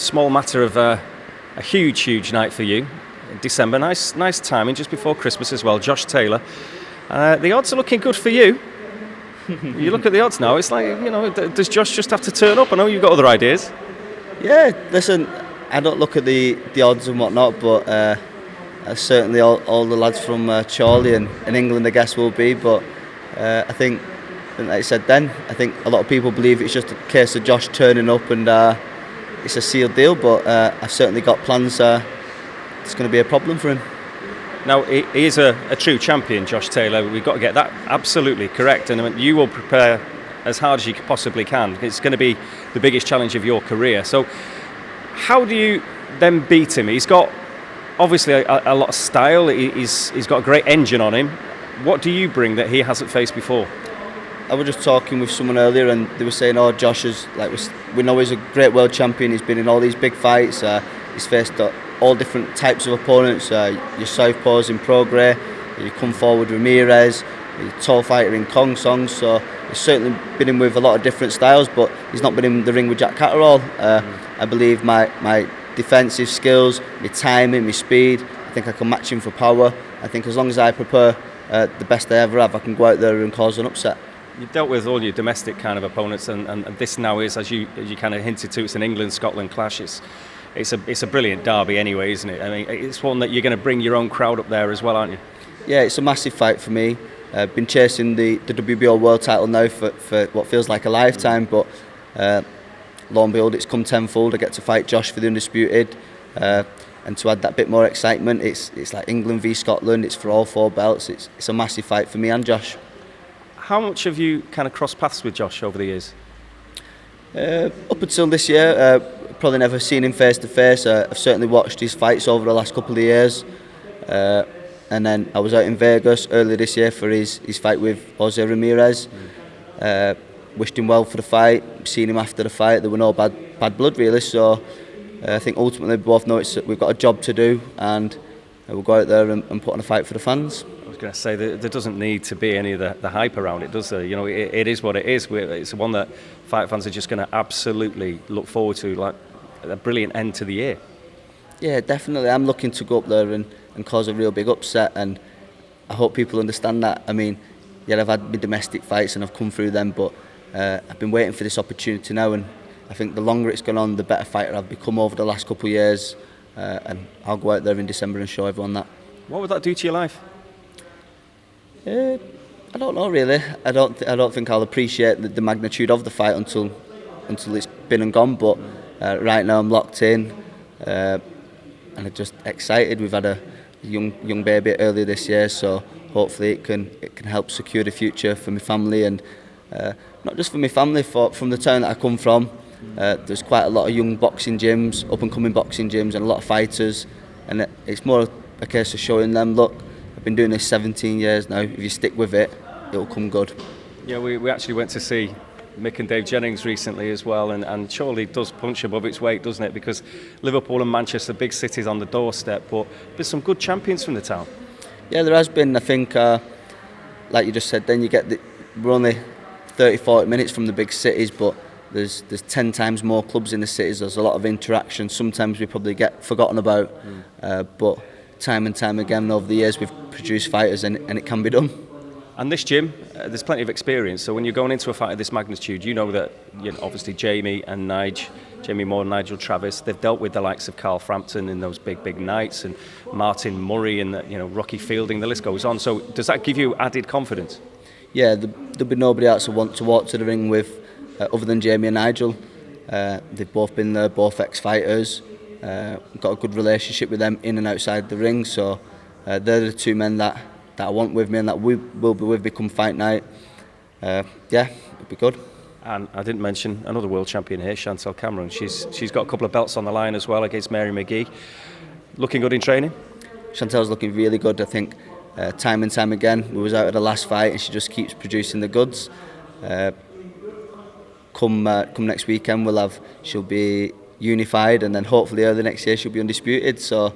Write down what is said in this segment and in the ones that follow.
small matter of a huge night for you. December, nice timing, just before Christmas as well. Josh Taylor. The odds are looking good for you. You look at the odds now, it's like, does Josh just have to turn up? I know you've got other ideas. Yeah, listen, I don't look at the odds and whatnot, but certainly all the lads from Chorley and in England, I guess, will be. But I think, like I said then, I think a lot of people believe it's just a case of Josh turning up and it's a sealed deal. But I've certainly got plans. It's going to be a problem for him. Now, he is a true champion, Josh Taylor. We've got to get that absolutely correct. And you will prepare as hard as you possibly can. It's going to be the biggest challenge of your career. So how do you then beat him? He's got obviously a lot of style. He's got a great engine on him. What do you bring that he hasn't faced before? I was just talking with someone earlier and they were saying, Josh is, like, we know he's a great world champion. He's been in all these big fights. He's faced all different types of opponents. Your southpaws in Prograis, you come forward Ramirez, he's a tall fighter in Kong Song. So he's certainly been in with a lot of different styles, but he's not been in the ring with Jack Catterall. I believe my defensive skills, my timing, my speed, I think I can match him for power. I think as long as I prepare the best I ever have, I can go out there and cause an upset. You've dealt with all your domestic kind of opponents, and this now is, as you kind of hinted to, it's an England-Scotland clash. It's a brilliant derby anyway, isn't it? I mean, it's one that you're going to bring your own crowd up there as well, aren't you? Yeah, it's a massive fight for me. I've been chasing the WBO world title now for what feels like a lifetime, but lo and behold, it's come tenfold. I get to fight Josh for the undisputed, and to add that bit more excitement, it's like England v Scotland. It's for all 4 belts. It's a massive fight for me and Josh. How much have you kind of crossed paths with Josh over the years? Up until this year, probably never seen him face to face. I've certainly watched his fights over the last couple of years, and then I was out in Vegas earlier this year for his fight with Jose Ramirez. Wished him well for the fight. Seen him after the fight. There were no bad blood really. So I think ultimately we both know we've got a job to do, and we'll go out there and put on a fight for the fans. I was going to say there doesn't need to be any of the hype around it, does there? It is what it is. It's one that fight fans are just going to absolutely look forward to, like a brilliant end to the year. Yeah, definitely. I'm looking to go up there and cause a real big upset, and I hope people understand that. I mean, yeah, I've had my domestic fights and I've come through them, but I've been waiting for this opportunity now, and I think the longer it's gone on, the better fighter I've become over the last couple of years, and I'll go out there in December and show everyone that. What would that do to your life? I don't know really. I don't think I'll appreciate the magnitude of the fight until it's been and gone. But right now I'm locked in, and I'm just excited. We've had a young baby earlier this year, so hopefully it can help secure the future for my family, and not just for my family. From the town that I come from, there's quite a lot of young boxing gyms, up and coming boxing gyms, and a lot of fighters. And it's more a case of showing them, look, I've been doing this 17 years now. If you stick with it, it'll come good. Yeah, we actually went to see Mick and Dave Jennings recently as well, and surely does punch above its weight, doesn't it? Because Liverpool and Manchester, big cities on the doorstep, but there's some good champions from the town. Yeah, there has been. I think, like you just said, then we're only 30-40 minutes from the big cities, but there's 10 times more clubs in the cities. There's a lot of interaction. Sometimes we probably get forgotten about, but time and time again over the years we've produced fighters, and it can be done. And this gym, there's plenty of experience. So when you're going into a fight of this magnitude, you know that obviously Jamie Moore and Nigel Travis, they've dealt with the likes of Carl Frampton in those big nights, and Martin Murray and Rocky Fielding. The list goes on. So does that give you added confidence? Yeah, there'll be nobody else I want to walk to the ring with other than Jamie and Nigel. They've both been there, both ex-fighters. Got a good relationship with them in and outside the ring. So they're the two men that I want with me and that we will be with me come fight night. Yeah, it'll be good. And I didn't mention another world champion here, Chantel Cameron. She's got a couple of belts on the line as well against Mary McGee. Looking good in training? Chantel's looking really good. I think time and time again, we was out at the last fight and she just keeps producing the goods. Come next weekend, she'll be unified, and then hopefully early next year she'll be undisputed. So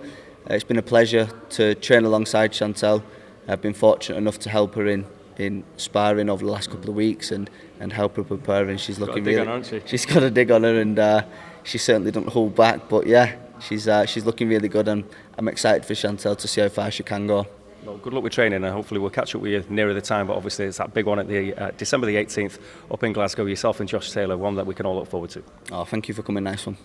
it's been a pleasure to train alongside Chantel. I've been fortunate enough to help her in sparring over the last couple of weeks and help her prepare, and she's looking really. She's got a dig on her, and she certainly doesn't hold back. But yeah, she's looking really good, and I'm excited for Chantel to see how far she can go. Well, good luck with training, and hopefully we'll catch up with you nearer the time. But obviously, it's that big one at the December the 18th up in Glasgow. Yourself and Josh Taylor, one that we can all look forward to. Oh, thank you for coming, nice one.